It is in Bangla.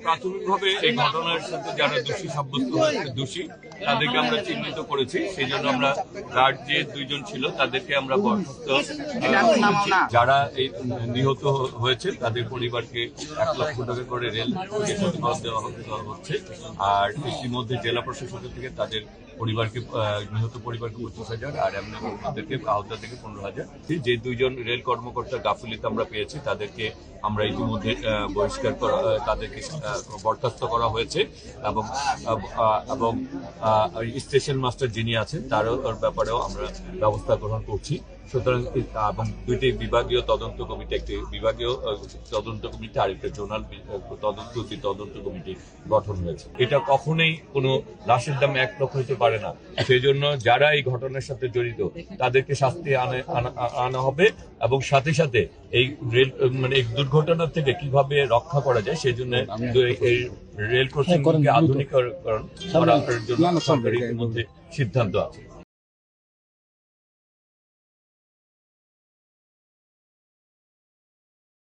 প্রাথমিকভাবে এই ঘটনার সাথে যারা দোষী সাব্যস্ত হয়েছে দোষী তাদেরকে আমরা চিহ্নিত করেছি। সেই জন্য আমরা গার্ড যে 2 জন ছিল তাদেরকে আমরা বরখাস্ত করেছি। যারা এই নিহত হয়েছে তাদের পরিবারকে 1 লক্ষ টাকা করে রেল ক্ষতিপূরণ দেওয়া হচ্ছে। আর ইতিমধ্যে জেলা প্রশাসনের থেকে তাদের পরিবারকে নিহত পরিবারকে 25,000 আর এমনিদেরকে আহত থেকে 15,000। যে 2 জন রেল কর্মকর্তা গাফিলতি আমরা পেয়েছি তাদেরকে আমরা ইতিমধ্যে বহিষ্কার করা তাদেরকে বরখাস্ত করা হয়েছে এবং স্টেশন মাস্টার যিনি আছেন তার ব্যাপারেও আমরা ব্যবস্থা গ্রহণ করছি। সুতরাং এবং 2টি বিভাগীয় তদন্ত কমিটি, একটি বিভাগীয় তদন্ত কমিটি আর একটা জোনাল তদন্ত কমিটি গঠন হয়েছে। এটা কখনোই কোনো লাশের দাম 1 লক্ষ হতে পারে না। সেই জন্য যারা এই ঘটনার সাথে জড়িত তাদেরকে শাস্তি আনা হবে এবং সাথে সাথে এই রেল এই দুর্ঘটনা থেকে কিভাবে রক্ষা করা যায় সেই জন্য এই রেল ক্রসিংকে আধুনিকরণ করার জন্য সরকারের মধ্যে সিদ্ধান্ত আছে।